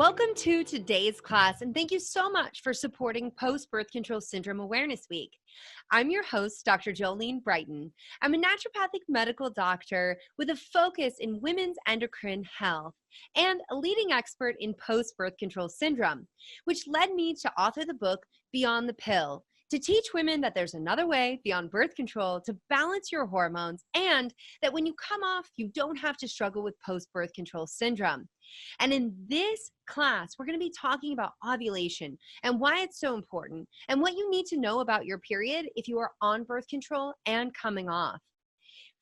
Welcome to today's class, and thank you so much for supporting Post-Birth Control Syndrome Awareness Week. I'm your host, Dr. Jolene Briden. I'm a naturopathic medical doctor with a focus in women's endocrine health and a leading expert in post-birth control syndrome, which led me to author the book Beyond the Pill, to teach women that there's another way beyond birth control to balance your hormones, and that when you come off, you don't have to struggle with post-birth control syndrome. And in this class, we're going to be talking about ovulation and why it's so important and what you need to know about your period if you are on birth control and coming off.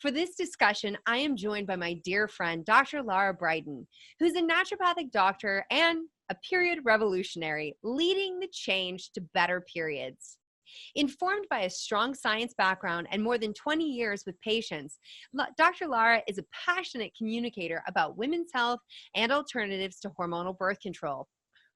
For this discussion, I am joined by my dear friend, Dr. Lara Briden, who's a naturopathic doctor and a period revolutionary, leading the change to better periods. Informed by a strong science background and more than 20 years with patients, Dr. Lara is a passionate communicator about women's health and alternatives to hormonal birth control.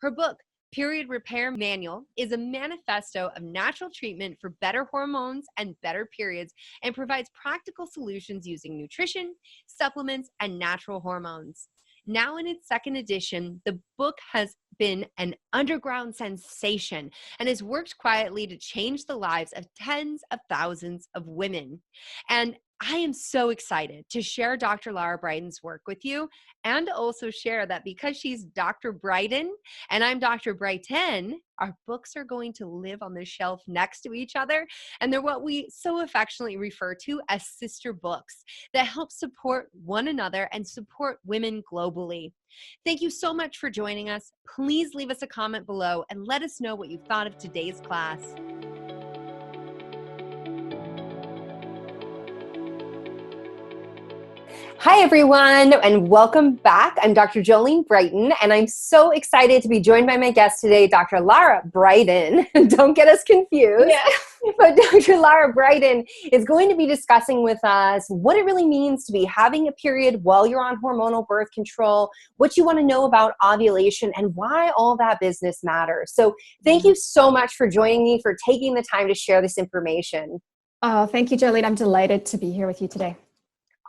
Her book, Period Repair Manual, is a manifesto of natural treatment for better hormones and better periods, and provides practical solutions using nutrition, supplements, and natural hormones. Now in its second edition, the book has been an underground sensation and has worked quietly to change the lives of tens of thousands of women. And I am so excited to share Dr. Lara Briden's work with you, and also share that because she's Dr. Briden and I'm Dr. Briden, our books are going to live on the shelf next to each other. And they're what we so affectionately refer to as sister books that help support one another and support women globally. Thank you so much for joining us. Please leave us a comment below and let us know what you thought of today's class. Hi, everyone, and welcome back. I'm Dr. Jolene Briden, and I'm so excited to be joined by my guest today, Dr. Lara Briden. Don't get us confused. Yeah. But Dr. Lara Briden is going to be discussing with us what it really means to be having a period while you're on hormonal birth control, what you want to know about ovulation, and why all that business matters. So thank you so much for joining me, for taking the time to share this information. Oh, thank you, Jolene. I'm delighted to be here with you today.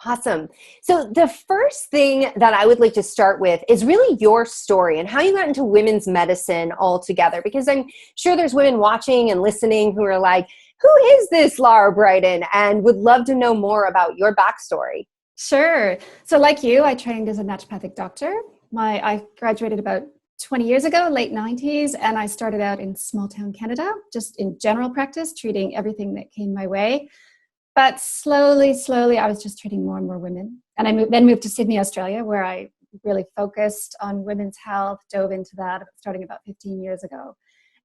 Awesome. So the first thing that I would like to start with is really your story and how you got into women's medicine altogether, because I'm sure there's women watching and listening who are like, who is this Lara Briden? And would love to know more about your backstory. Sure. So like you, I trained as a naturopathic doctor. I graduated about 20 years ago, late 90s, and I started out in small town Canada, just in general practice, treating everything that came my way. But slowly, I was just treating more and more women. And I then moved to Sydney, Australia, where I really focused on women's health, dove into that starting about 15 years ago.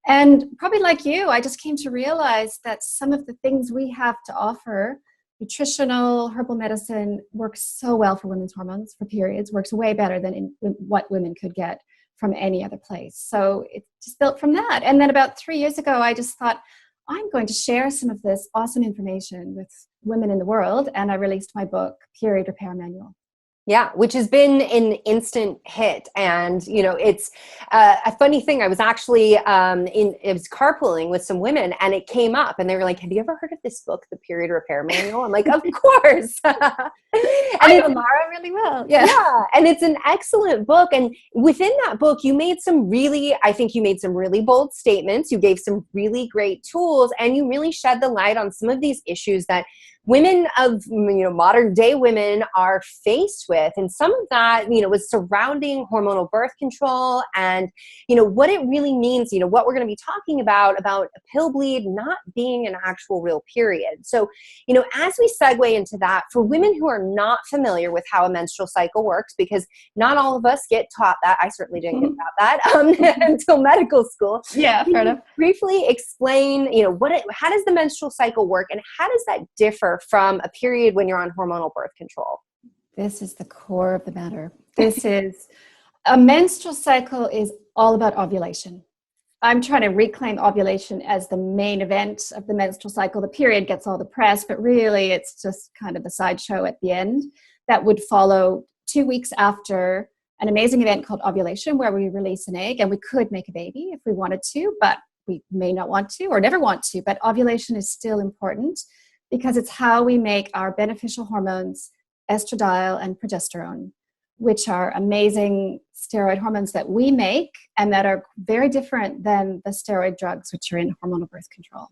And probably like you, I just came to realize that some of the things we have to offer, nutritional, herbal medicine, works so well for women's hormones, for periods, works way better than in what women could get from any other place. So it just built from that. And then about 3 years ago, I just thought, I'm going to share some of this awesome information with women in the world, and I released my book, Period Repair Manual. Yeah, which has been an instant hit. And, you know, it's a funny thing. I was actually it was carpooling with some women, and it came up and they were like, have you ever heard of this book, The Period Repair Manual? I'm like, of course. I know Lara really well. Yeah. And it's an excellent book. And within that book, you made some really bold statements. You gave some really great tools, and you really shed the light on some of these issues that women of, modern day women are faced with. And some of that, was surrounding hormonal birth control and, what it really means, what we're going to be talking about a pill bleed not being an actual real period. So, as we segue into that, for women who are not familiar with how a menstrual cycle works, because not all of us get taught that. I certainly didn't get taught that until medical school. Yeah, fair enough. Briefly explain, how does the menstrual cycle work, and how does that differ from a period when you're on hormonal birth control? This is the core of the matter. A menstrual cycle is all about ovulation. I'm trying to reclaim ovulation as the main event of the menstrual cycle. The period gets all the press, but really it's just kind of a sideshow at the end that would follow 2 weeks after an amazing event called ovulation, where we release an egg, and we could make a baby if we wanted to, but we may not want to or never want to. But ovulation is still important, because it's how we make our beneficial hormones, estradiol and progesterone. which are amazing steroid hormones that we make and that are very different than the steroid drugs, which are in hormonal birth control.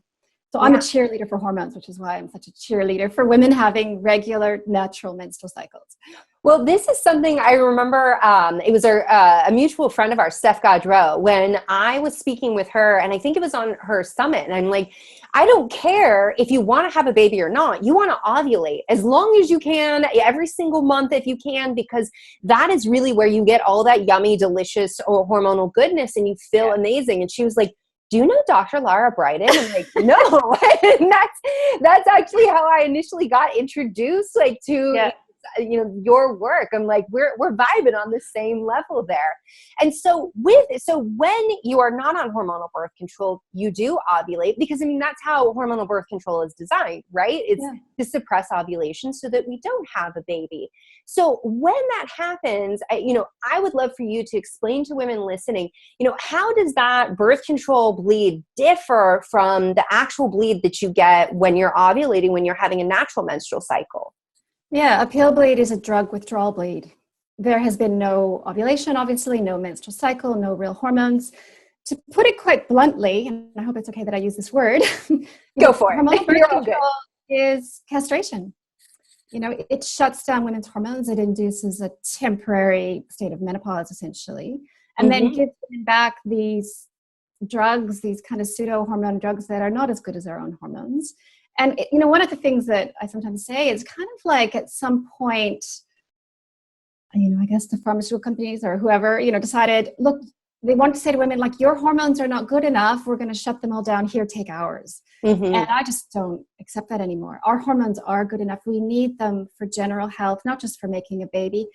So I'm a cheerleader for hormones, which is why I'm such a cheerleader for women having regular natural menstrual cycles. Well, this is something I remember. It was a mutual friend of ours, Steph Gaudreau, when I was speaking with her, and I think it was on her summit. And I'm like, I don't care if you want to have a baby or not. You want to ovulate as long as you can, every single month if you can, because that is really where you get all that yummy, delicious hormonal goodness and you feel amazing. And she was like, do you know Dr. Lara Briden? I'm like, no. And that's actually how I initially got introduced to your work. I'm like, we're vibing on the same level there. And so when you are not on hormonal birth control, you do ovulate, because I mean that's how hormonal birth control is designed, right? It's to suppress ovulation so that we don't have a baby. So when that happens, I would love for you to explain to women listening, how does that birth control bleed differ from the actual bleed that you get when you're ovulating, when you're having a natural menstrual cycle? Yeah, a pill bleed is a drug withdrawal bleed. There has been no ovulation, obviously, no menstrual cycle, no real hormones. To put it quite bluntly, and I hope it's okay that I use this word. Go for it. Hormonal birth control is castration. It shuts down women's hormones. It induces a temporary state of menopause, essentially, and then gives women back these drugs, these kind of pseudo hormone drugs that are not as good as our own hormones. And, one of the things that I sometimes say is kind of like at some point, I guess the pharmaceutical companies or whoever, decided, look, they want to say to women, like, your hormones are not good enough. We're going to shut them all down. Here, take ours. And I just don't accept that anymore. Our hormones are good enough. We need them for general health, not just for making a baby.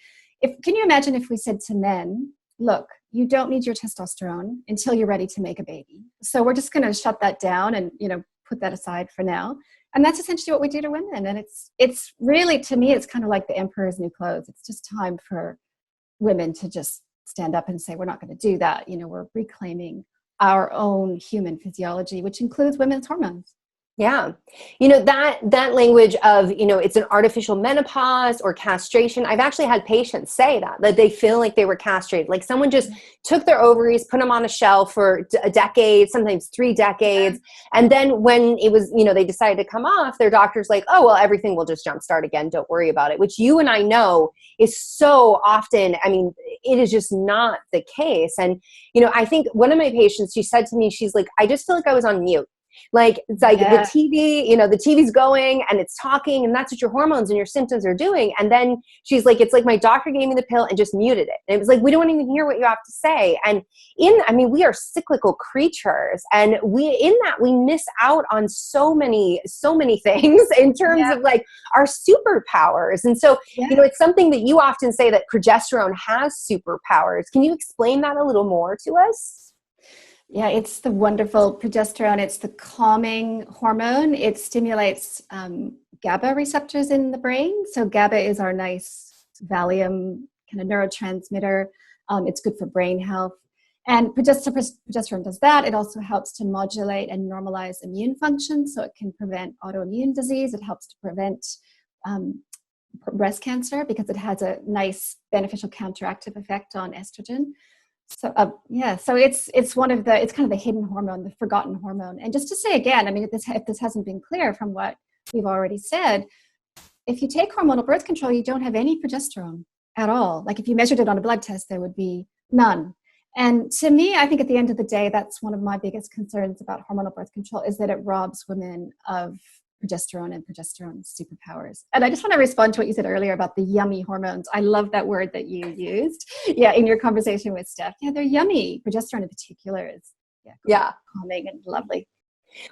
Can you imagine if we said to men, look, you don't need your testosterone until you're ready to make a baby. So we're just going to shut that down and, put that aside for now. And that's essentially what we do to women. And it's really, to me, it's kind of like the emperor's new clothes. It's just time for women to just stand up and say, we're not going to do that. We're reclaiming our own human physiology, which includes women's hormones. Yeah. That language of, it's an artificial menopause or castration. I've actually had patients say that they feel like they were castrated. Like someone just took their ovaries, put them on a shelf for a decade, sometimes 3 decades. And then when it was, they decided to come off, their doctor's like, oh, well, everything will just jumpstart again. Don't worry about it, which you and I know is so often, it is just not the case. And, I think one of my patients, she said to me, she's like, I just feel like I was on mute. Like it's like the TV, the TV's going and it's talking, and that's what your hormones and your symptoms are doing. And then she's like, it's like my doctor gave me the pill and just muted it. And it was like, we don't even hear what you have to say. And we are cyclical creatures, and we miss out on so many things in terms of like our superpowers. And so, it's something that you often say that progesterone has superpowers. Can you explain that a little more to us? Yeah, it's the wonderful progesterone. It's the calming hormone. It stimulates GABA receptors in the brain. So GABA is our nice Valium kind of neurotransmitter. It's good for brain health. And progesterone does that. It also helps to modulate and normalize immune function. So it can prevent autoimmune disease. It helps to prevent breast cancer because it has a nice beneficial counteractive effect on estrogen. So so it's kind of the hidden hormone, the forgotten hormone. And just to say again, if this hasn't been clear from what we've already said, if you take hormonal birth control, you don't have any progesterone at all. Like if you measured it on a blood test, there would be none. And to me, I think at the end of the day, that's one of my biggest concerns about hormonal birth control is that it robs women of progesterone and progesterone superpowers. And I just want to respond to what you said earlier about the yummy hormones. I love that word that you used. In your conversation with Steph. Yeah, they're yummy. Progesterone in particular is calming and lovely.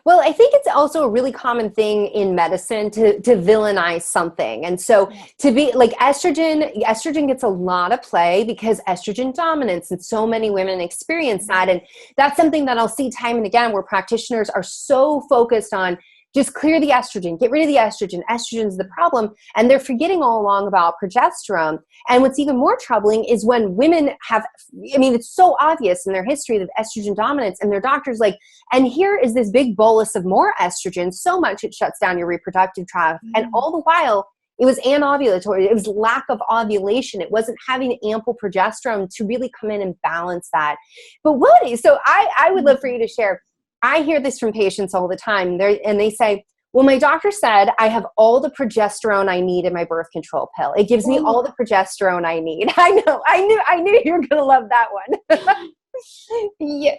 Well, I think it's also a really common thing in medicine to villainize something. And so to be like estrogen gets a lot of play because estrogen dominance, and so many women experience that. And that's something that I'll see time and again where practitioners are so focused on just clear the estrogen, get rid of the estrogen. Estrogen's the problem. And they're forgetting all along about progesterone. And what's even more troubling is when women have, it's so obvious in their history of estrogen dominance, and their doctor's like, and here is this big bolus of more estrogen, so much it shuts down your reproductive tract. And all the while, it was anovulatory. It was lack of ovulation. It wasn't having ample progesterone to really come in and balance that. But so I would love for you to share. I hear this from patients all the time, and they say, well, my doctor said I have all the progesterone I need in my birth control pill. It gives me all the progesterone I need. I knew you were going to love that one. Yeah.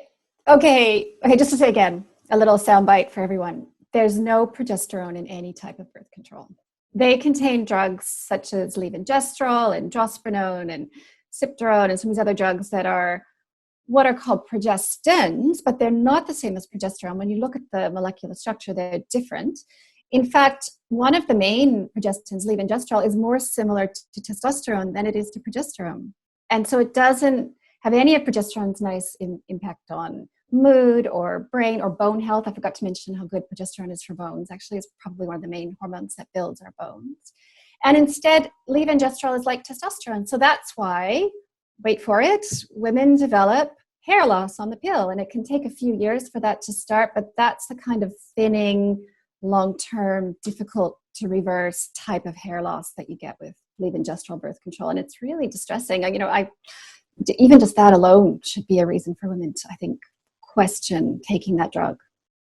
Okay, just to say again, a little soundbite for everyone. There's no progesterone in any type of birth control. They contain drugs such as levonorgestrel and drospirenone and cipterone and some of these other drugs that are what are called progestins, but they're not the same as progesterone. When you look at the molecular structure, they're different. In fact, one of the main progestins, levonorgestrel, is more similar to testosterone than it is to progesterone. And so it doesn't have any of progesterone's nice impact on mood or brain or bone health. I forgot to mention how good progesterone is for bones. Actually, it's probably one of the main hormones that builds our bones. And instead, levonorgestrel is like testosterone. So that's why, wait for it, women develop hair loss on the pill. And it can take a few years for that to start, but that's the kind of thinning, long-term, difficult to reverse type of hair loss that you get with levonorgestrel birth control. And it's really distressing. Even just that alone should be a reason for women to, I think, question taking that drug.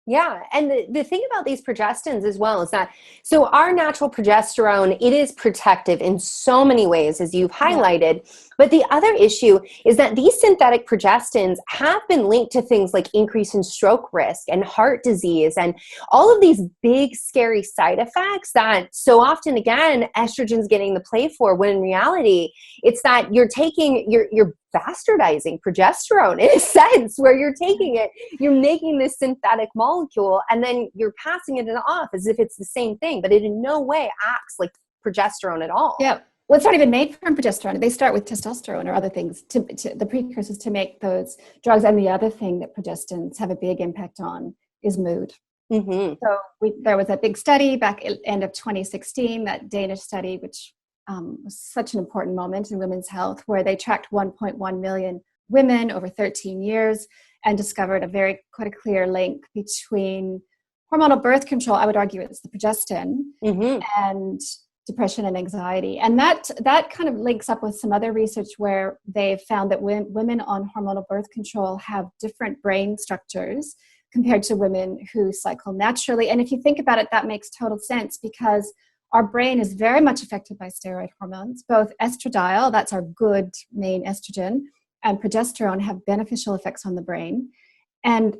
Yeah. And the thing about these progestins as well is that, so our natural progesterone, it is protective in so many ways, as you've highlighted. Yeah. But the other issue is that these synthetic progestins have been linked to things like increase in stroke risk and heart disease and all of these big, scary side effects that so often, again, estrogen's getting the play for, when in reality, it's that you're bastardizing progesterone in a sense, where you're taking it, you're making this synthetic molecule, and then you're passing it off as if it's the same thing, but it in no way acts like progesterone at all. Yeah. Well, it's not even made from progesterone. They start with testosterone or other things, to the precursors to make those drugs. And the other thing that progestins have a big impact on is mood. Mm-hmm. So there was a big study back at the end of 2016, that Danish study, which was such an important moment in women's health, where they tracked 1.1 million women over 13 years and discovered quite a clear link between hormonal birth control, I would argue it's the progestin, mm-hmm. and depression and anxiety. And that kind of links up with some other research where they've found that women on hormonal birth control have different brain structures compared to women who cycle naturally. And if you think about it, that makes total sense, because our brain is very much affected by steroid hormones. Both estradiol, that's our good main estrogen, and progesterone have beneficial effects on the brain. And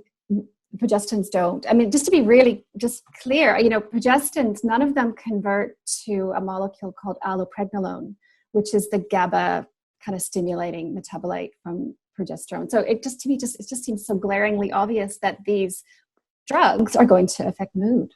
progestins don't. I mean, just to be really just clear, progestins, none of them convert to a molecule called allopregnolone, which is the GABA kind of stimulating metabolite from progesterone. So it just seems so glaringly obvious that these drugs are going to affect mood.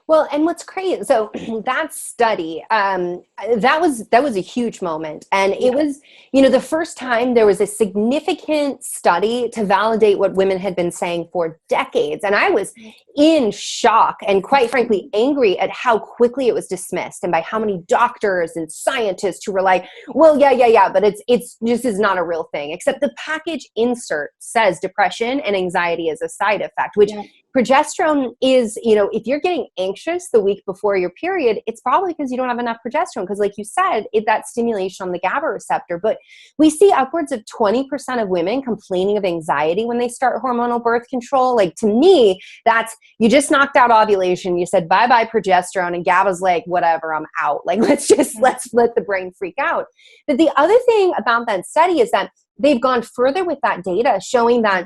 Well, and what's crazy, so that study, that was a huge moment. And it was, the first time there was a significant study to validate what women had been saying for decades. And I was in shock and, quite frankly, angry at how quickly it was dismissed, and by how many doctors and scientists who were like, well, yeah, but it's this is not a real thing, except the package insert says depression and anxiety is a side effect, which progesterone is, if you're getting anxious the week before your period, it's probably because you don't have enough progesterone. Because like you said, that stimulation on the GABA receptor. But we see upwards of 20% of women complaining of anxiety when they start hormonal birth control. Like, to me, that's, you just knocked out ovulation. You said, bye-bye progesterone, and GABA's like, whatever, I'm out. Like, let's let the brain freak out. But the other thing about that study is that they've gone further with that data, showing that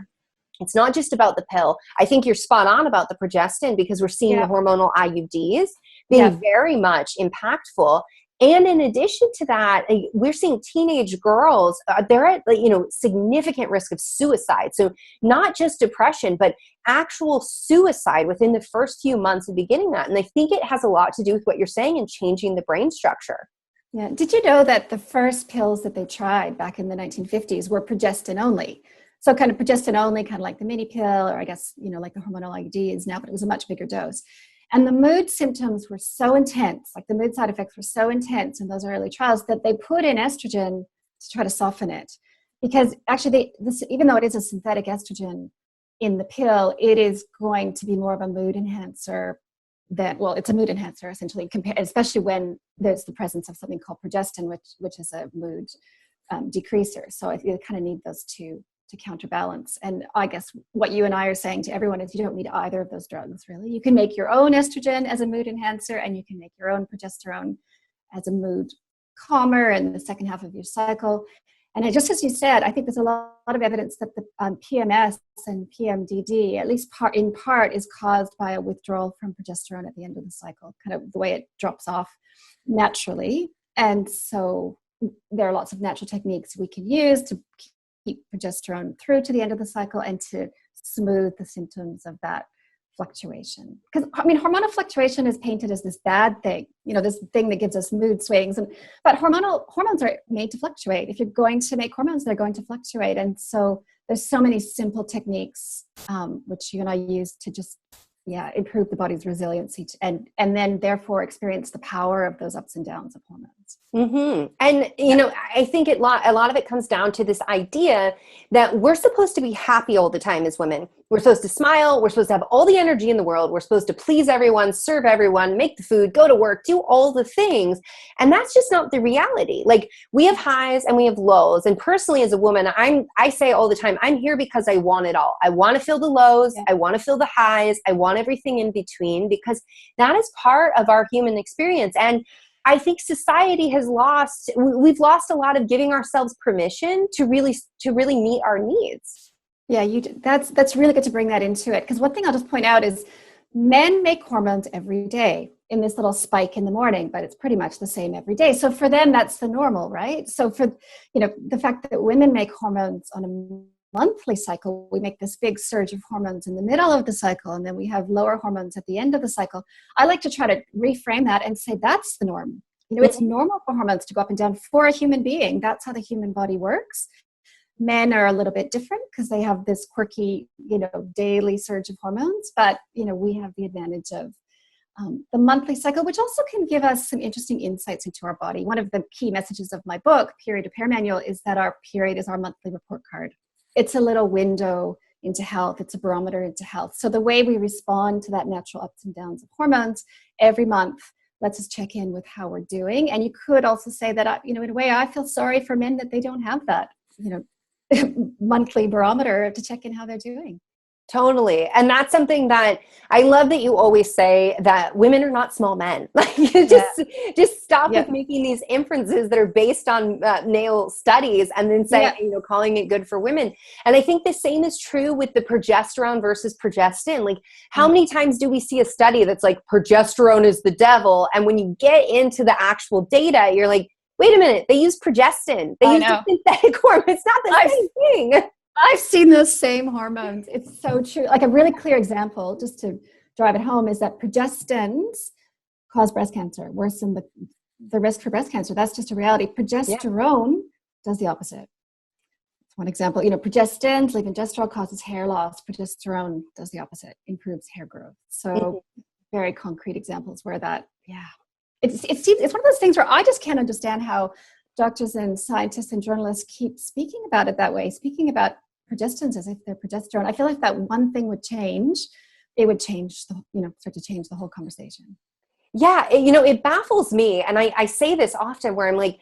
it's not just about the pill. I think you're spot on about the progestin, because we're seeing the hormonal IUDs being very much impactful. And in addition to that, we're seeing teenage girls, they're at significant risk of suicide. So not just depression, but actual suicide within the first few months of beginning that. And I think it has a lot to do with what you're saying and changing the brain structure. Yeah. Did you know that the first pills that they tried back in the 1950s were progestin only? So kind of progestin only, kind of like the mini pill, or I guess, like the hormonal IUD is now, but it was a much bigger dose. And the mood symptoms were so intense, like the mood side effects were so intense in those early trials, that they put in estrogen to try to soften it. Because actually, even though it is a synthetic estrogen in the pill, it is going to be more of a mood enhancer then, well, it's a mood enhancer essentially, especially when there's the presence of something called progestin, which is a mood decreaser. So you kind of need those two to counterbalance. And I guess what you and I are saying to everyone is you don't need either of those drugs, really. You can make your own estrogen as a mood enhancer, and you can make your own progesterone as a mood calmer in the second half of your cycle. And just as you said, I think there's a lot of evidence that the PMS and PMDD, at least in part, is caused by a withdrawal from progesterone at the end of the cycle, kind of the way it drops off naturally. And so there are lots of natural techniques we can use to keep progesterone through to the end of the cycle and to smooth the symptoms of that fluctuation. Because, I mean, hormonal fluctuation is painted as this bad thing, this thing that gives us mood swings. But hormones are made to fluctuate. If you're going to make hormones, they're going to fluctuate. And so there's so many simple techniques, which you and I use to just, improve the body's resiliency and then therefore experience the power of those ups and downs of hormones. Mm-hmm. And, I think a lot of it comes down to this idea that we're supposed to be happy all the time as women. We're supposed to smile. We're supposed to have all the energy in the world. We're supposed to please everyone, serve everyone, make the food, go to work, do all the things. And that's just not the reality. Like, we have highs and we have lows. And personally, as a woman, I say all the time, I'm here because I want it all. I want to feel the lows. Yeah. I want to feel the highs. I want everything in between, because that is part of our human experience. And I think society we've lost a lot of giving ourselves permission to really meet our needs. Yeah, that's really good to bring that into it. Because one thing I'll just point out is men make hormones every day in this little spike in the morning, but it's pretty much the same every day. So for them, that's the normal, right? So for, the fact that women make hormones on a monthly cycle, we make this big surge of hormones in the middle of the cycle, and then we have lower hormones at the end of the cycle. I like to try to reframe that and say that's the norm. It's normal for hormones to go up and down for a human being. That's how the human body works. Men are a little bit different because they have this quirky, daily surge of hormones, but, we have the advantage of the monthly cycle, which also can give us some interesting insights into our body. One of the key messages of my book, Period Repair Manual, is that our period is our monthly report card. It's a little window into health. It's a barometer into health. So the way we respond to that natural ups and downs of hormones every month lets us check in with how we're doing. And you could also say that, in a way, I feel sorry for men that they don't have that, monthly barometer to check in how they're doing. Totally. And that's something that I love, that you always say that women are not small men. Like, just stop with making these inferences that are based on male studies and then say, calling it good for women. And I think the same is true with the progesterone versus progestin. Like, how many times do we see a study that's like, progesterone is the devil? And when you get into the actual data, you're like, wait a minute, they use progestin. They use a synthetic hormone. It's not the same thing. I've seen those same hormones. It's so true. Like, a really clear example, just to drive it home, is that progestins cause breast cancer, worsen the risk for breast cancer. That's just a reality. Progesterone does the opposite. That's one example. Progestins, levonorgestrel, causes hair loss. Progesterone does the opposite, improves hair growth. So very concrete examples where that, it's one of those things where I just can't understand how doctors and scientists and journalists keep speaking about it that way, speaking about progestins as if they're progesterone. I feel like that one thing would change, it would change, start to change the whole conversation. Yeah, it baffles me. And I say this often where I'm like,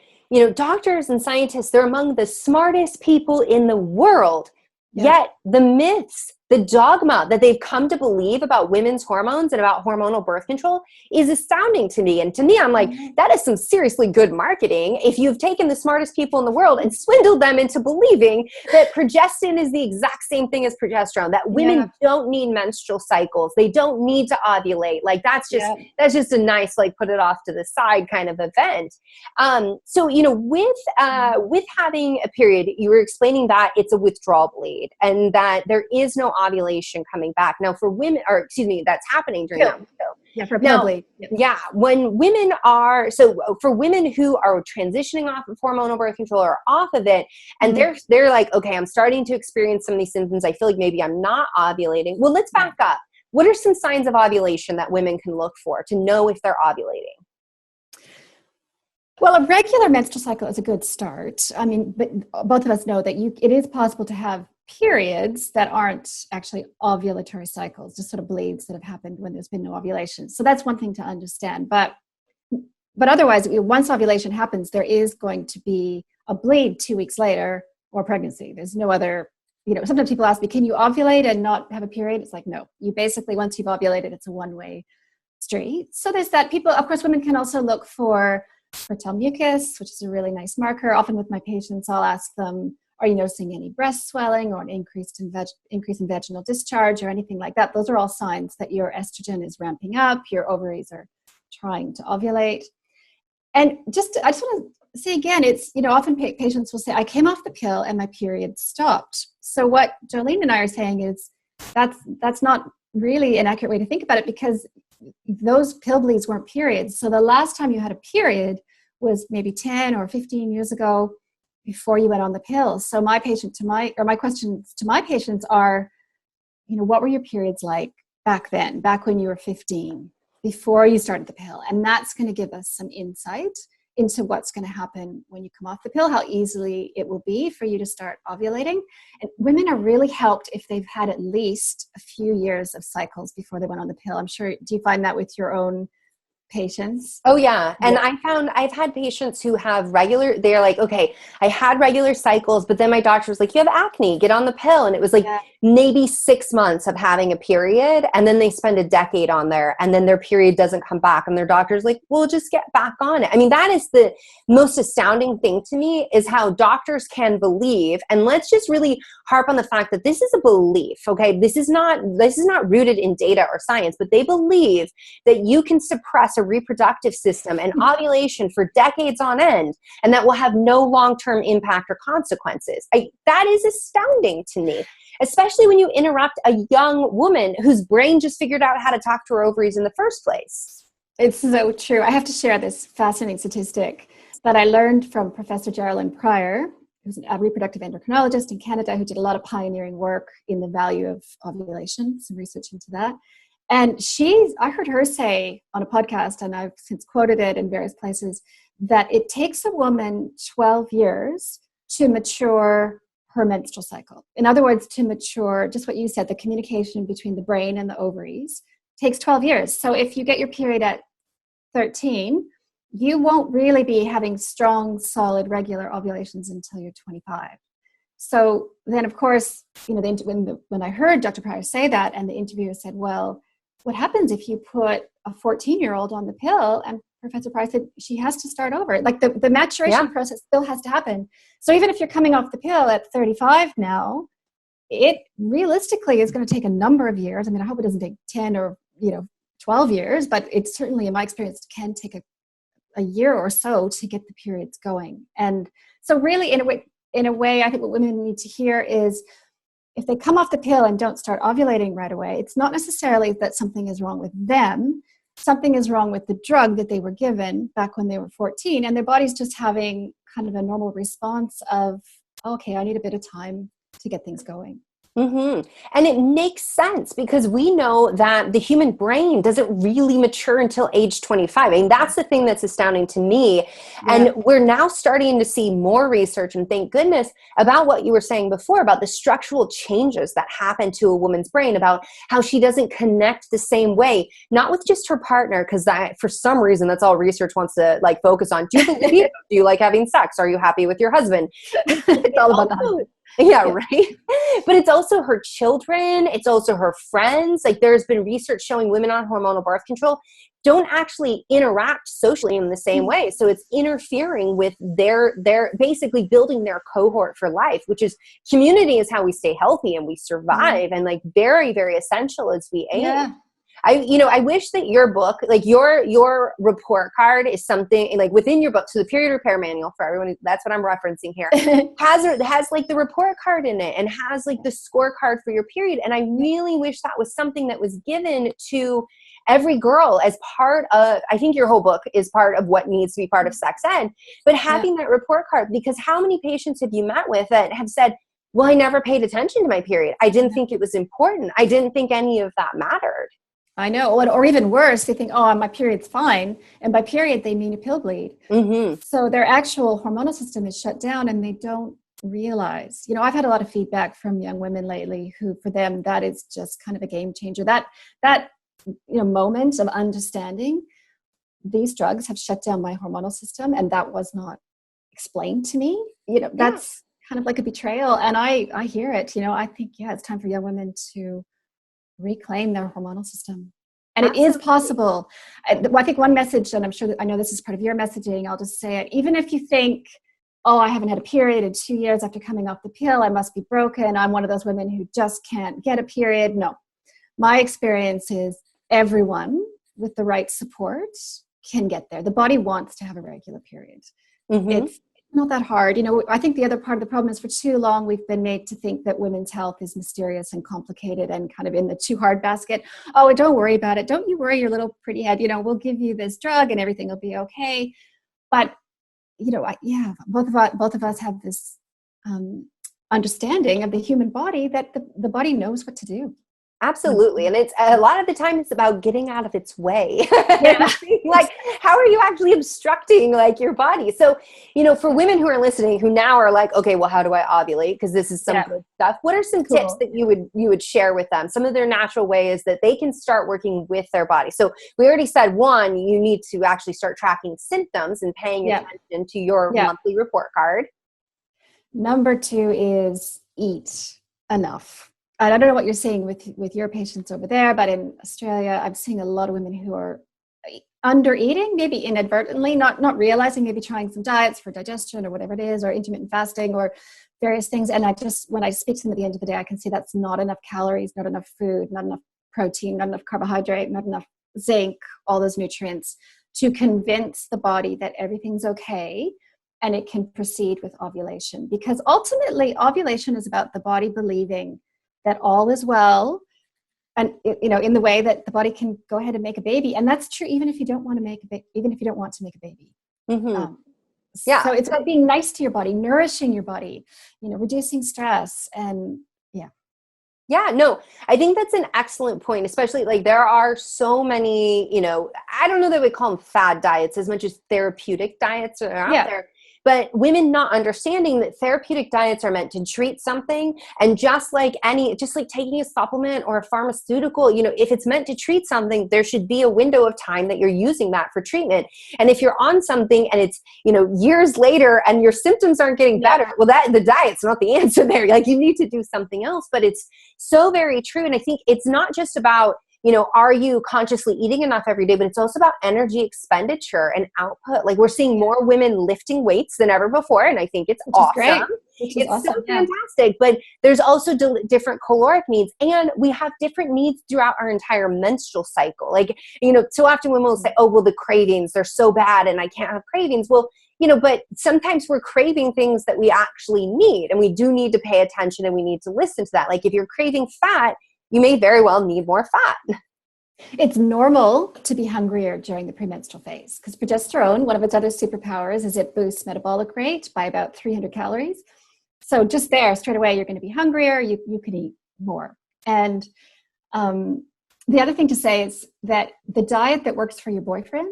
doctors and scientists, they're among the smartest people in the world. Yet the myths, the dogma that they've come to believe about women's hormones and about hormonal birth control is astounding to me. And to me, I'm like, that is some seriously good marketing if you've taken the smartest people in the world and swindled them into believing that progestin is the exact same thing as progesterone, that women don't need menstrual cycles. They don't need to ovulate. Like, that's just a nice, like, put it off to the side kind of event. So, with having a period, you were explaining that it's a withdrawal bleed and that there is no ovulation coming back. Now, for women, that's happening during that window. Yeah, for pill bleed. Yeah, when women are, so for women who are transitioning off of hormonal birth control or off of it, and they're like, okay, I'm starting to experience some of these symptoms. I feel like maybe I'm not ovulating. Well, let's back up. What are some signs of ovulation that women can look for to know if they're ovulating? Well, a regular menstrual cycle is a good start. I mean, but both of us know that it is possible to have periods that aren't actually ovulatory cycles, just sort of bleeds that have happened when there's been no ovulation. So that's one thing to understand. But otherwise, once ovulation happens, there is going to be a bleed 2 weeks later or pregnancy. There's no other, sometimes people ask me, can you ovulate and not have a period? It's like, no, you basically, once you've ovulated, it's a one-way street. So there's that. People, of course, women can also look for fertile mucus, which is a really nice marker. Often with my patients, I'll ask them, are you noticing any breast swelling or an increase in vaginal discharge or anything like that? Those are all signs that your estrogen is ramping up, your ovaries are trying to ovulate. And I just want to say again, it's, often patients will say, I came off the pill and my period stopped. So what Jolene and I are saying is that's not really an accurate way to think about it, because those pill bleeds weren't periods. So the last time you had a period was maybe 10 or 15 years ago before you went on the pill. So my questions to my patients are, what were your periods like back then, back when you were 15, before you started the pill? And that's going to give us some insight into what's going to happen when you come off the pill, how easily it will be for you to start ovulating. And women are really helped if they've had at least a few years of cycles before they went on the pill. I'm sure, do you find that with your own patients? Oh yeah. And I've had patients who have they're like, okay, I had regular cycles, but then my doctor was like, you have acne, get on the pill. And it was like maybe 6 months of having a period. And then they spend a decade on there and then their period doesn't come back. And their doctor's like, well, just get back on it. I mean, that is the most astounding thing to me, is how doctors can believe. And let's just really harp on the fact that this is a belief. Okay. This is not rooted in data or science, but they believe that you can suppress a reproductive system and ovulation for decades on end, and that will have no long-term impact or consequences. That is astounding to me, especially when you interrupt a young woman whose brain just figured out how to talk to her ovaries in the first place. It's so true. I have to share this fascinating statistic that I learned from Professor Geraldine Pryor, who's a reproductive endocrinologist in Canada who did a lot of pioneering work in the value of ovulation, some research into that. And I heard her say on a podcast, and I've since quoted it in various places, that it takes a woman 12 years to mature her menstrual cycle. In other words, to mature, just what you said, the communication between the brain and the ovaries takes 12 years. So if you get your period at 13, you won't really be having strong, solid, regular ovulations until you're 25. So then, of course, when I heard Dr. Pryor say that, and the interviewer said, well, what happens if you put a 14-year-old on the pill? And Professor Pryor said she has to start over. Like the maturation process still has to happen. So even if you're coming off the pill at 35 now, it realistically is going to take a number of years. I mean, I hope it doesn't take 10 or 12 years, but it certainly, in my experience, can take a year or so to get the periods going. And so really, in a way, I think what women need to hear is, if they come off the pill and don't start ovulating right away, it's not necessarily that something is wrong with them. Something is wrong with the drug that they were given back when they were 14, and their body's just having kind of a normal response of, okay, I need a bit of time to get things going. Mm-hmm. And it makes sense, because we know that the human brain doesn't really mature until age 25. I mean, that's the thing that's astounding to me. Yeah. And we're now starting to see more research, and thank goodness, about what you were saying before about the structural changes that happen to a woman's brain, about how she doesn't connect the same way, not with just her partner, because for some reason, that's all research wants to focus on. Do you like having sex? Are you happy with your husband? It's all about the husband. Yeah, right. But it's also her children. It's also her friends. There's been research showing women on hormonal birth control don't actually interact socially in the same way. So it's interfering with their basically building their cohort for life, which is, community is how we stay healthy and we survive, and very, very essential as we age. Yeah. I wish that your book, your report card is something within your book. So the period repair manual, for everyone, that's what I'm referencing here, has the report card in it, and has the scorecard for your period. And I really wish that was something that was given to every girl as part of, I think your whole book is part of what needs to be part of sex ed, but having that report card, because how many patients have you met with that have said, well, I never paid attention to my period. I didn't think it was important. I didn't think any of that mattered. I know. Or even worse, they think, oh, my period's fine. And by period, they mean a pill bleed. Mm-hmm. So their actual hormonal system is shut down, and they don't realize. I've had a lot of feedback from young women lately who, for them, that is just kind of a game changer. That moment of understanding these drugs have shut down my hormonal system, and that was not explained to me. That's kind of like a betrayal, and I hear it. I think, it's time for young women to reclaim their hormonal system. And Absolutely. It is possible. I think one message, and I'm sure that I know this is part of your messaging, I'll just say it. Even if you think, oh, I haven't had a period in 2 years after coming off the pill, I must be broken, I'm one of those women who just can't get a period. No. My experience is everyone with the right support can get there. The body wants to have a regular period. Mm-hmm. It's not that hard. I think the other part of the problem is, for too long we've been made to think that women's health is mysterious and complicated and kind of in the too hard basket. Oh, don't worry about it. Don't you worry your little pretty head. We'll give you this drug and everything will be okay. But both of us have this understanding of the human body that the body knows what to do. Absolutely. And it's a lot of the time it's about getting out of its way. Yeah. Like, how are you actually obstructing like your body? So, for women who are listening, who now are like, okay, well, how do I ovulate? Because this is some good stuff. What are some tips that you would share with them? Some of their natural ways that they can start working with their body. So we already said, one, you need to actually start tracking symptoms and paying attention to your monthly report card. Number 2 is eat enough. I don't know what you're seeing with your patients over there, but in Australia, I'm seeing a lot of women who are under eating, maybe inadvertently, not realizing, maybe trying some diets for digestion or whatever it is, or intermittent fasting or various things. And when I speak to them at the end of the day, I can see that's not enough calories, not enough food, not enough protein, not enough carbohydrate, not enough zinc, all those nutrients to convince the body that everything's okay and it can proceed with ovulation. Because ultimately, ovulation is about the body believing that all is well, and in the way that the body can go ahead and make a baby. And that's true even if you don't want to make a baby. Mm-hmm. So it's about being nice to your body, nourishing your body, reducing stress, and I think that's an excellent point, especially like there are so many, I don't know that we call them fad diets as much as therapeutic diets that are out there. But women not understanding that therapeutic diets are meant to treat something, and just like taking a supplement or a pharmaceutical, if it's meant to treat something, there should be a window of time that you're using that for treatment. And if you're on something and it's, years later and your symptoms aren't getting better, well, the diet's not the answer there. Like, you need to do something else. But it's so very true. And I think it's not just about, are you consciously eating enough every day? But it's also about energy expenditure and output. Like, we're seeing more women lifting weights than ever before. And I think it's awesome. Great. It's awesome. So fantastic. But there's also different caloric needs. And we have different needs throughout our entire menstrual cycle. Like, so often women will say, oh, well, the cravings, they're so bad and I can't have cravings. Well, but sometimes we're craving things that we actually need. And we do need to pay attention and we need to listen to that. Like, if you're craving fat, you may very well need more fat. It's normal to be hungrier during the premenstrual phase because progesterone, one of its other superpowers, is it boosts metabolic rate by about 300 calories. So just there, straight away, you're going to be hungrier. You can eat more. And the other thing to say is that the diet that works for your boyfriend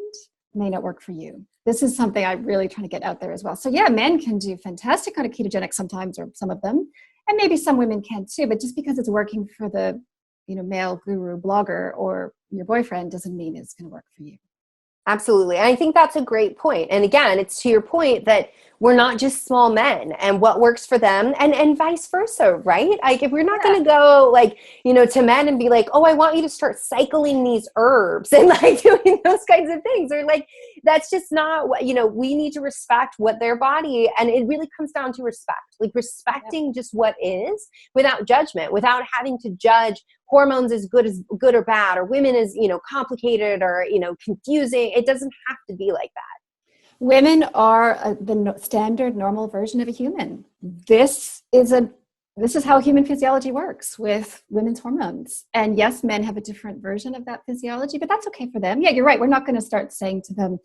may not work for you. This is something I'm really trying to get out there as well. So men can do fantastic on a ketogenic sometimes, or some of them. And maybe some women can too, but just because it's working for the male guru blogger or your boyfriend doesn't mean it's going to work for you. Absolutely. And I think that's a great point. And again, it's to your point that we're not just small men, and what works for them and vice versa, right? Like, if we're not going to go to men and be like, oh, I want you to start cycling these herbs and like doing those kinds of things, or like, that's just not what, we need to respect what their body, and it really comes down to respect, like respecting just what is without judgment, without having to judge hormones as good or bad, or women as, complicated or, confusing. It doesn't have to be like that. Women are the standard normal version of a human. This is how human physiology works with women's hormones. And yes, men have a different version of that physiology, but that's okay for them. Yeah, you're right. We're not going to start saying to them,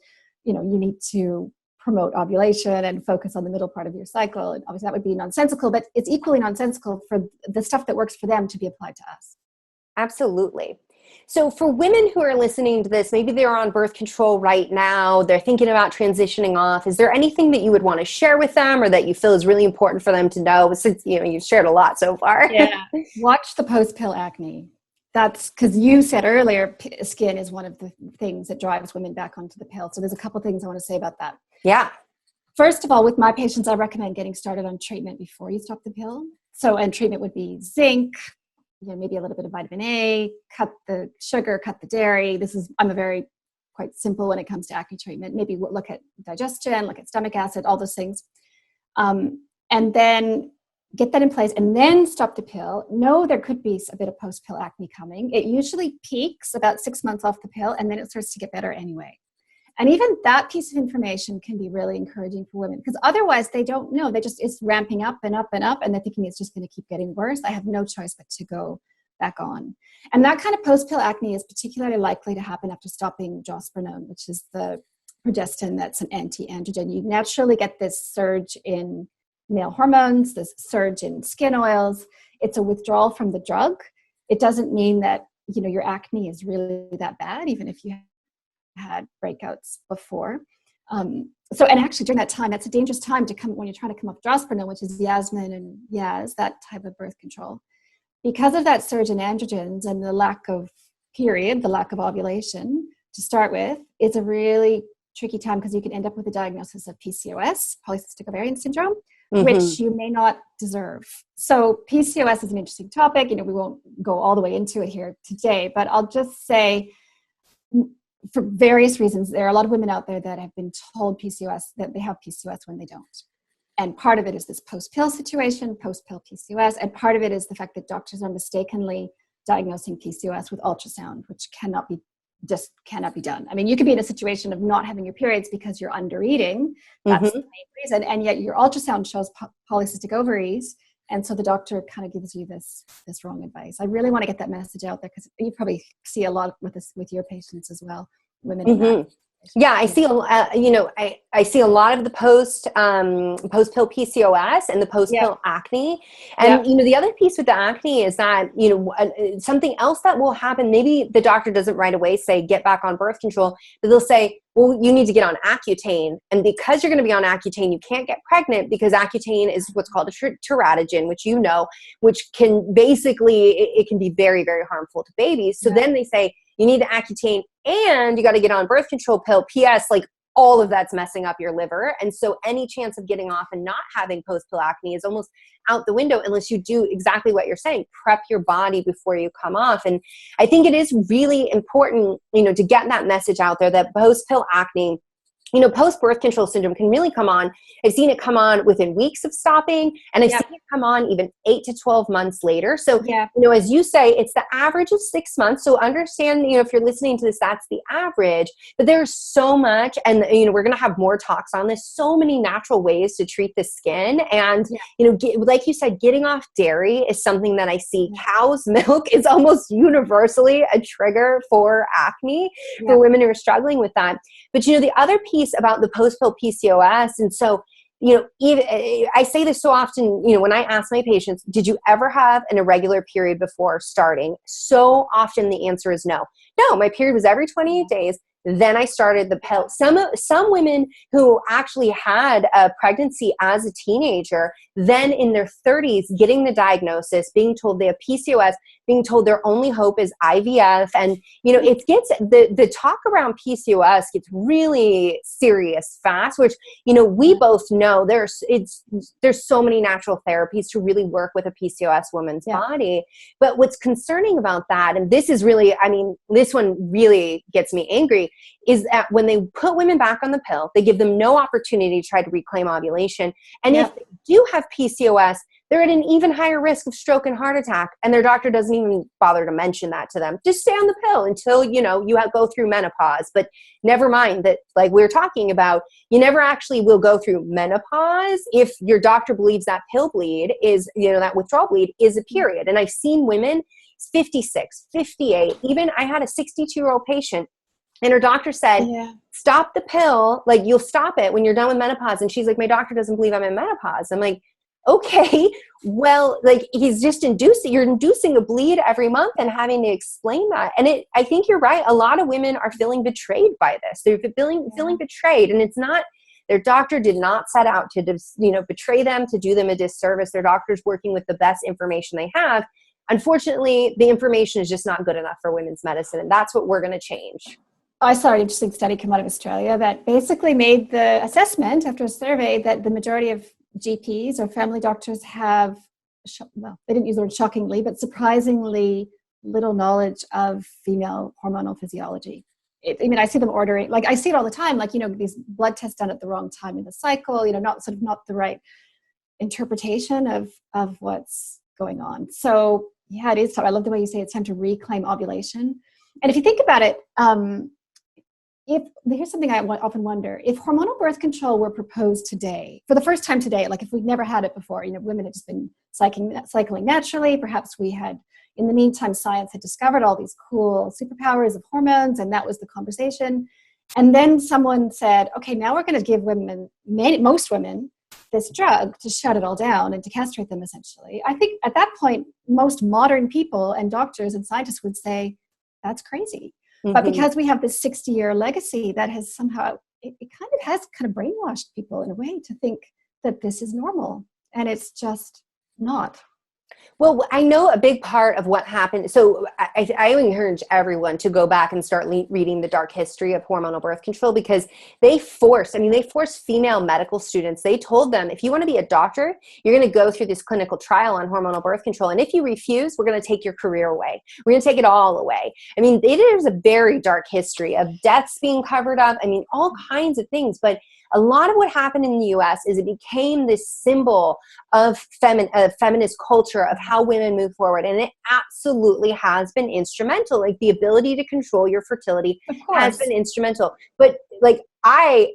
you need to promote ovulation and focus on the middle part of your cycle. And obviously that would be nonsensical, but it's equally nonsensical for the stuff that works for them to be applied to us. Absolutely. So for women who are listening to this, maybe they're on birth control right now, they're thinking about transitioning off. Is there anything that you would want to share with them or that you feel is really important for them to know, since, you've shared a lot so far? Yeah. Watch the post-pill acne. That's because you said earlier, skin is one of the things that drives women back onto the pill. So there's a couple things I want to say about that. Yeah. First of all, with my patients, I recommend getting started on treatment before you stop the pill. And treatment would be zinc, maybe a little bit of vitamin A, cut the sugar, cut the dairy. I'm a very quite simple when it comes to acne treatment. Maybe we'll look at digestion, look at stomach acid, all those things. And then get that in place and then stop the pill. No, there could be a bit of post-pill acne coming. It usually peaks about 6 months off the pill and then it starts to get better anyway. And even that piece of information can be really encouraging for women because otherwise they don't know. It's ramping up and up and up and they're thinking it's just going to keep getting worse. I have no choice but to go back on. And that kind of post-pill acne is particularly likely to happen after stopping drospirenone, which is the progestin that's an anti-androgen. You naturally get this surge in male hormones, this surge in skin oils. It's a withdrawal from the drug. It doesn't mean that, your acne is really that bad, even if you had breakouts before. And actually during that time, that's a dangerous time to come when you're trying to come off drospirenone, which is Yasmin and Yaz, that type of birth control. Because of that surge in androgens and the lack of ovulation to start with, it's a really tricky time because you can end up with a diagnosis of PCOS, polycystic ovarian syndrome, which you may not deserve. So PCOS is an interesting topic. We won't go all the way into it here today, but I'll just say for various reasons, there are a lot of women out there that have been told that they have PCOS when they don't. And part of it is this post-pill situation, post-pill PCOS, and part of it is the fact that doctors are mistakenly diagnosing PCOS with ultrasound, which cannot be done. I mean, you could be in a situation of not having your periods because you're under-eating. That's the main reason. And yet your ultrasound shows polycystic ovaries. And so the doctor kind of gives you this wrong advice. I really want to get that message out there because you probably see a lot with your patients as well, women in that. Yeah, I see. I see a lot of the post-pill PCOS and the post-pill acne, and the other piece with the acne is that something else that will happen. Maybe the doctor doesn't right away say get back on birth control, but they'll say, well, you need to get on Accutane, and because you're going to be on Accutane, you can't get pregnant because Accutane is what's called a teratogen, which can basically it can be very, very harmful to babies. So then they say, you need the Accutane and you got to get on birth control pill. P.S. Like all of that's messing up your liver. And so any chance of getting off and not having post-pill acne is almost out the window unless you do exactly what you're saying, prep your body before you come off. And I think it is really important, to get that message out there that post-pill acne, post-birth control syndrome can really come on. I've seen it come on within weeks of stopping, and I've seen it come on even 8 to 12 months later. So, as you say, it's the average of 6 months. So understand, if you're listening to this, that's the average. But there's so much, and, we're going to have more talks on this, so many natural ways to treat the skin. And, like you said, getting off dairy is something that I see. Cow's milk is almost universally a trigger for acne for women who are struggling with that. But, the other piece about the post-pill PCOS, and so, even I say this so often, when I ask my patients, did you ever have an irregular period before starting? So often the answer is no. No, my period was every 28 days. Then I started the pill. Some women who actually had a pregnancy as a teenager, then in their 30s, getting the diagnosis, being told they have PCOS, being told their only hope is IVF. And, it gets, the talk around PCOS gets really serious fast, which, we both know there's so many natural therapies to really work with a PCOS woman's body. But what's concerning about that, and this is really, this one really gets me angry, is that when they put women back on the pill, they give them no opportunity to try to reclaim ovulation. And if they do have PCOS, they're at an even higher risk of stroke and heart attack. And their doctor doesn't even bother to mention that to them. Just stay on the pill until, you go through menopause. But never mind that, like we're talking about, you never actually will go through menopause if your doctor believes that pill bleed is, that withdrawal bleed is a period. And I've seen women 56, 58, even I had a 62-year-old patient. And her doctor said, stop the pill. Like, you'll stop it when you're done with menopause. And she's like, my doctor doesn't believe I'm in menopause. I'm like, okay, well, like you're inducing a bleed every month and having to explain that. And I think you're right. A lot of women are feeling betrayed by this. They're feeling betrayed, and it's not, their doctor did not set out to, betray them, to do them a disservice. Their doctor's working with the best information they have. Unfortunately, the information is just not good enough for women's medicine, and that's what we're going to change. I saw an interesting study come out of Australia that basically made the assessment after a survey that the majority of GPs or family doctors have, well, they didn't use the word shockingly, but surprisingly little knowledge of female hormonal physiology. I see them ordering, like I see it all the time, like, these blood tests done at the wrong time in the cycle, not the right interpretation of what's going on. So yeah, it is tough. I love the way you say it's time to reclaim ovulation. And if you think about it, here's something I often wonder: if hormonal birth control were proposed today, for the first time today, like if we'd never had it before, women had just been cycling naturally, perhaps we had, in the meantime, science had discovered all these cool superpowers of hormones, and that was the conversation. And then someone said, okay, now we're going to give most women, this drug to shut it all down and to castrate them, essentially. I think at that point, most modern people and doctors and scientists would say, that's crazy. Mm-hmm. But because we have this 60-year legacy that has somehow, it has brainwashed people in a way to think that this is normal. And it's just not. Well, I know a big part of what happened. So I encourage everyone to go back and start reading the dark history of hormonal birth control, because they forced female medical students. They told them, if you want to be a doctor, you're going to go through this clinical trial on hormonal birth control. And if you refuse, we're going to take your career away. We're going to take it all away. There's a very dark history of deaths being covered up. All kinds of things. But a lot of what happened in the US is it became this symbol of feminist culture, of how women move forward. And it absolutely has been instrumental. Like, the ability to control your fertility has been instrumental. But I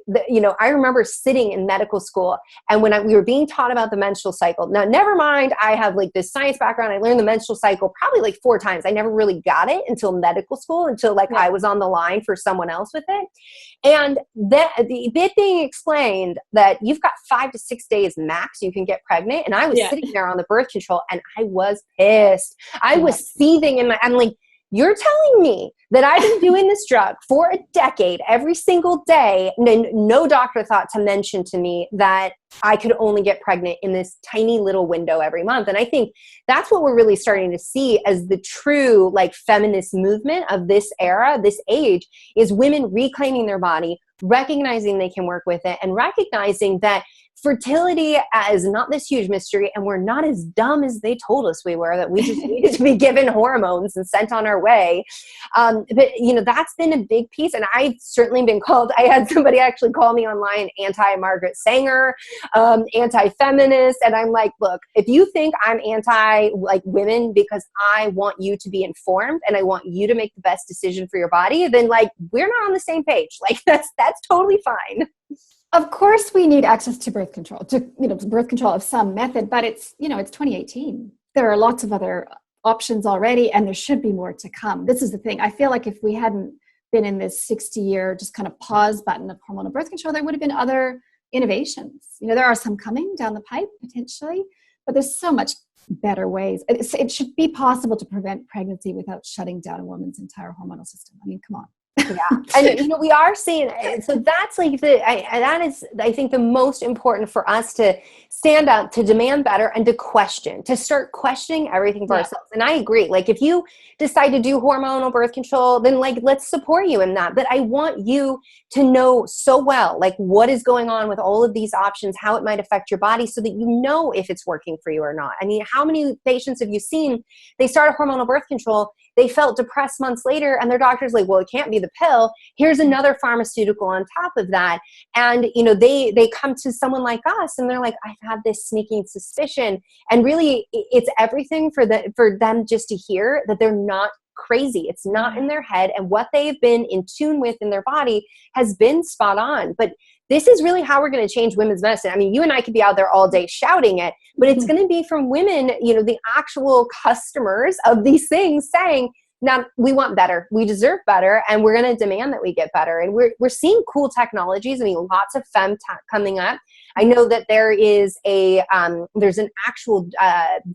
remember sitting in medical school, and when we were being taught about the menstrual cycle. Now, never mind, I have this science background. I learned the menstrual cycle probably 4 times. I never really got it until medical school, until I was on the line for someone else with it. And the bit being explained that you've got 5 to 6 days max you can get pregnant. And I was sitting there on the birth control, and I was pissed. I was seething I'm like, you're telling me that I've been doing this drug for a decade every single day, and no doctor thought to mention to me that I could only get pregnant in this tiny little window every month. And I think that's what we're really starting to see as the true feminist movement of this era, this age, is women reclaiming their body, recognizing they can work with it, and recognizing that fertility is not this huge mystery, and we're not as dumb as they told us we were, that we just needed to be given hormones and sent on our way. But that's been a big piece. And I've certainly been called, I had somebody actually call me online anti-Margaret Sanger, anti-feminist. And I'm like, look, if you think I'm anti-women because I want you to be informed and I want you to make the best decision for your body, then we're not on the same page. That's totally fine. Of course, we need access to birth control, birth control of some method, but it's 2018. There are lots of other options already, and there should be more to come. This is the thing. I feel like if we hadn't been in this 60-year just kind of pause button of hormonal birth control, there would have been other innovations. There are some coming down the pipe potentially, but there's so much better ways. It should be possible to prevent pregnancy without shutting down a woman's entire hormonal system. Come on. Yeah. And we are seeing, so that's that is, I think, the most important for us to stand up, to demand better, and to start questioning everything for ourselves. And I agree. If you decide to do hormonal birth control, then let's support you in that. But I want you to know so well, what is going on with all of these options, how it might affect your body, so that you know if it's working for you or not. How many patients have you seen, they started hormonal birth control, they felt depressed months later, and their doctor's like, well, it can't be the pill. Here's another pharmaceutical on top of that. And, they come to someone like us, and they're like, I've had this sneaking suspicion. And really, it's everything for them just to hear that they're not crazy. It's not in their head. And what they've been in tune with in their body has been spot on. But this is really how we're going to change women's medicine. You and I could be out there all day shouting it, but it's going to be from women, the actual customers of these things, saying, now we want better. We deserve better, and we're going to demand that we get better. And we're seeing cool technologies. I mean, lots of femtech coming up. I know that there is there's an actual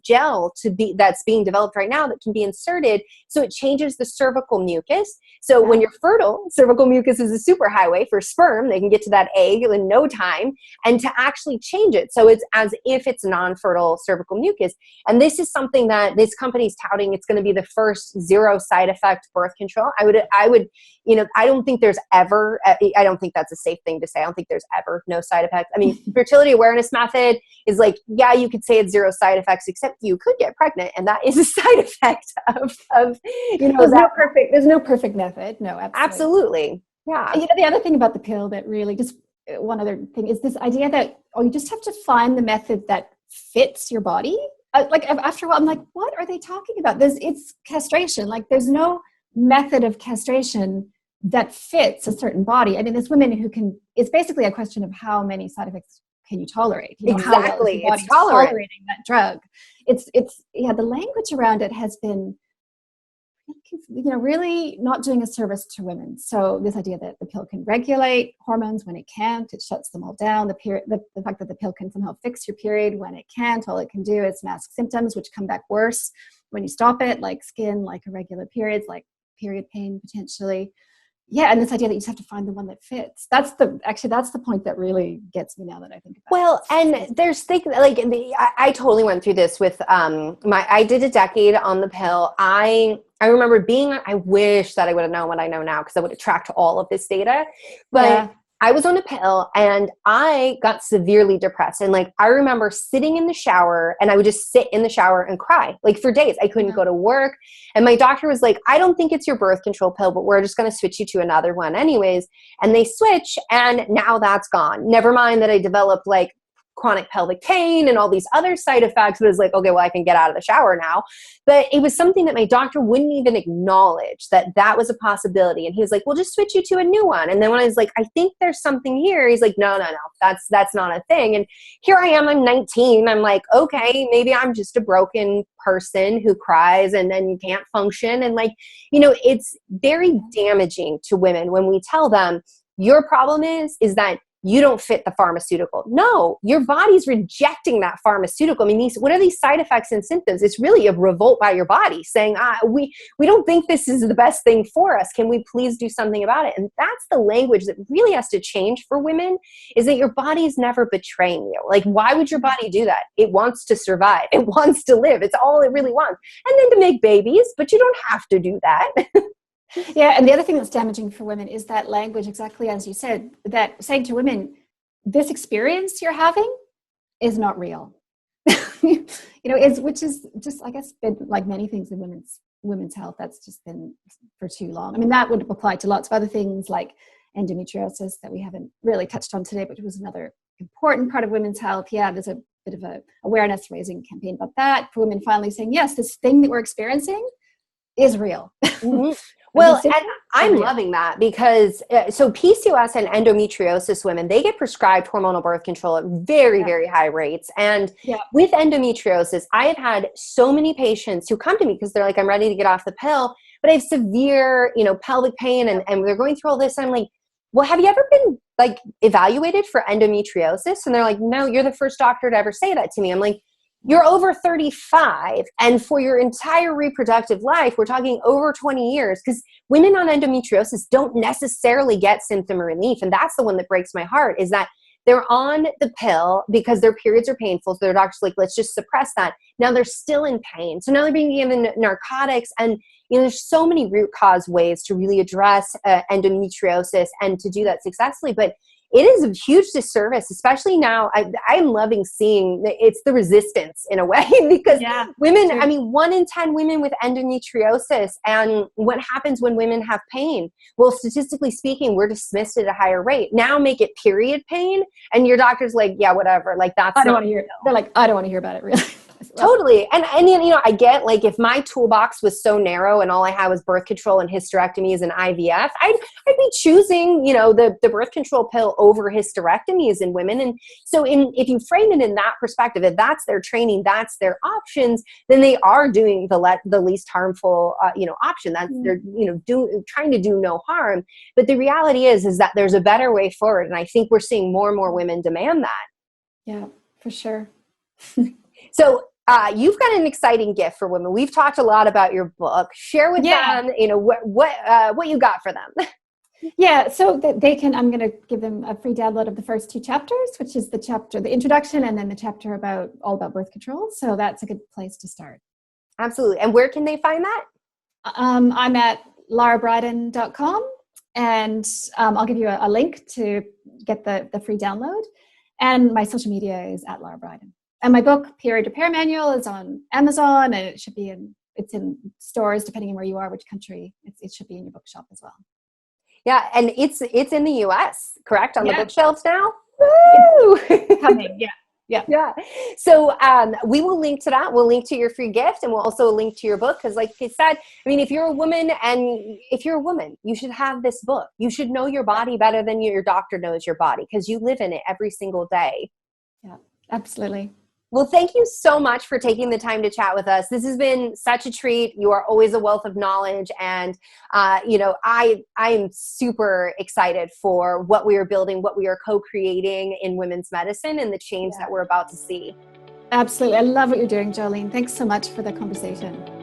gel that's being developed right now that can be inserted, so it changes the cervical mucus. So when you're fertile, cervical mucus is a superhighway for sperm. They can get to that egg in no time, and to actually change it so it's as if it's non-fertile cervical mucus. And this is something that this company is touting. It's going to be the first zero side effect birth control. I would, I don't think there's ever. I don't think that's a safe thing to say. I don't think there's ever no side effects. I mean, fertility awareness method is like, yeah, you could say it's zero side effects, except you could get pregnant, and that is a side effect of there's no perfect method. No, absolutely. Yeah. The other thing about the pill that really, just one other thing, is this idea that you just have to find the method that fits your body. Like after a while, I'm like, what are they talking about? It's castration. Like there's no method of castration that fits a certain body. I mean, there's women who can. It's basically a question of how many side effects can you tolerate. Exactly, how well it's tolerating that drug. It's the language around it has been, really not doing a service to women. So this idea that the pill can regulate hormones when it can't, it shuts them all down. The fact that the pill can somehow fix your period when it can't, all it can do is mask symptoms, which come back worse when you stop it, like skin, like irregular periods, like period pain potentially. Yeah, and this idea that you just have to find the one that fits. That's the point that really gets me now that I think about it. Well, and there's things like I totally went through this with I did a decade on the pill. I remember I wish that I would have known what I know now, because I would have tracked all of this data. But I was on a pill and I got severely depressed. And like, I remember sitting in the shower, and I would just sit in the shower and cry like for days. I couldn't go to work. And my doctor was like, I don't think it's your birth control pill, but we're just going to switch you to another one anyways. And they switch, and now that's gone. Never mind that I developed like chronic pelvic pain and all these other side effects. But it was like, okay, well, I can get out of the shower now. But it was something that my doctor wouldn't even acknowledge that was a possibility. And he was like, we'll just switch you to a new one. And then when I was like, I think there's something here, he's like, no, that's not a thing. And here I am, I'm 19. I'm like, okay, maybe I'm just a broken person who cries and then you can't function. And like, it's very damaging to women when we tell them your problem is that you don't fit the pharmaceutical. No, your body's rejecting that pharmaceutical. I mean, what are these side effects and symptoms? It's really a revolt by your body saying, we don't think this is the best thing for us. Can we please do something about it? And that's the language that really has to change for women, is that your body's never betraying you. Like, why would your body do that? It wants to survive. It wants to live. It's all it really wants. And then to make babies, but you don't have to do that. Yeah, and the other thing that's damaging for women is that language, exactly as you said, that saying to women, this experience you're having is not real. Which is just, I guess, been like many things in women's health, that's just been for too long. I mean, that would apply to lots of other things like endometriosis that we haven't really touched on today, but it was another important part of women's health. Yeah, there's a bit of a awareness raising campaign about that, for women finally saying, yes, this thing that we're experiencing is real. Mm-hmm. Well, and I'm loving that, because so PCOS and endometriosis women, they get prescribed hormonal birth control at very, very high rates. And with endometriosis, I have had so many patients who come to me because they're like, I'm ready to get off the pill, but I have severe, pelvic pain, and they're going through all this. I'm like, well, have you ever been like evaluated for endometriosis? And they're like, no, you're the first doctor to ever say that to me. I'm like, you're over 35, and for your entire reproductive life, we're talking over 20 years, because women on endometriosis don't necessarily get symptom relief. And that's the one that breaks my heart, is that they're on the pill because their periods are painful. So their doctor's like, let's just suppress that. Now they're still in pain. So now they're being given narcotics. And there's so many root cause ways to really address endometriosis and to do that successfully. But it is a huge disservice, especially now. I'm loving seeing it's the resistance in a way, because women, I mean, 1 in 10 women with endometriosis, and what happens when women have pain? Well, statistically speaking, we're dismissed at a higher rate. Now make it period pain, and your doctor's like, yeah, whatever. Like, that's I don't want to hear it. They're like, I don't want to hear about it, really. Totally. And I get, like, if my toolbox was so narrow and all I had was birth control and hysterectomies and IVF, I'd be choosing, the birth control pill over hysterectomies in women. And so if you frame it in that perspective, if that's their training, that's their options, then they are doing the least harmful, option. That's they're, trying to do no harm. But the reality is that there's a better way forward. And I think we're seeing more and more women demand that. Yeah, for sure. So, you've got an exciting gift for women. We've talked a lot about your book. Share with them, what you got for them. Yeah, so they can, I'm going to give them a free download of the first 2 chapters, which is the introduction, and then the chapter all about birth control. So that's a good place to start. Absolutely. And where can they find that? I'm at larabriden.com, and I'll give you a link to get the free download. And my social media is at Lara Briden. And my book, Period Repair Manual, is on Amazon, and it's in stores, depending on where you are, which country. It should be in your bookshop as well. Yeah, and it's in the US, correct? On the bookshelves now? Woo! Coming, yeah. So we will link to that. We'll link to your free gift, and we'll also link to your book. Because like I said, if you're a woman, you should have this book. You should know your body better than your doctor knows your body, because you live in it every single day. Yeah, absolutely. Well, thank you so much for taking the time to chat with us. This has been such a treat. You are always a wealth of knowledge. And, I am super excited for what we are building, what we are co-creating in women's medicine, and the change that we're about to see. Absolutely. I love what you're doing, Jolene. Thanks so much for the conversation.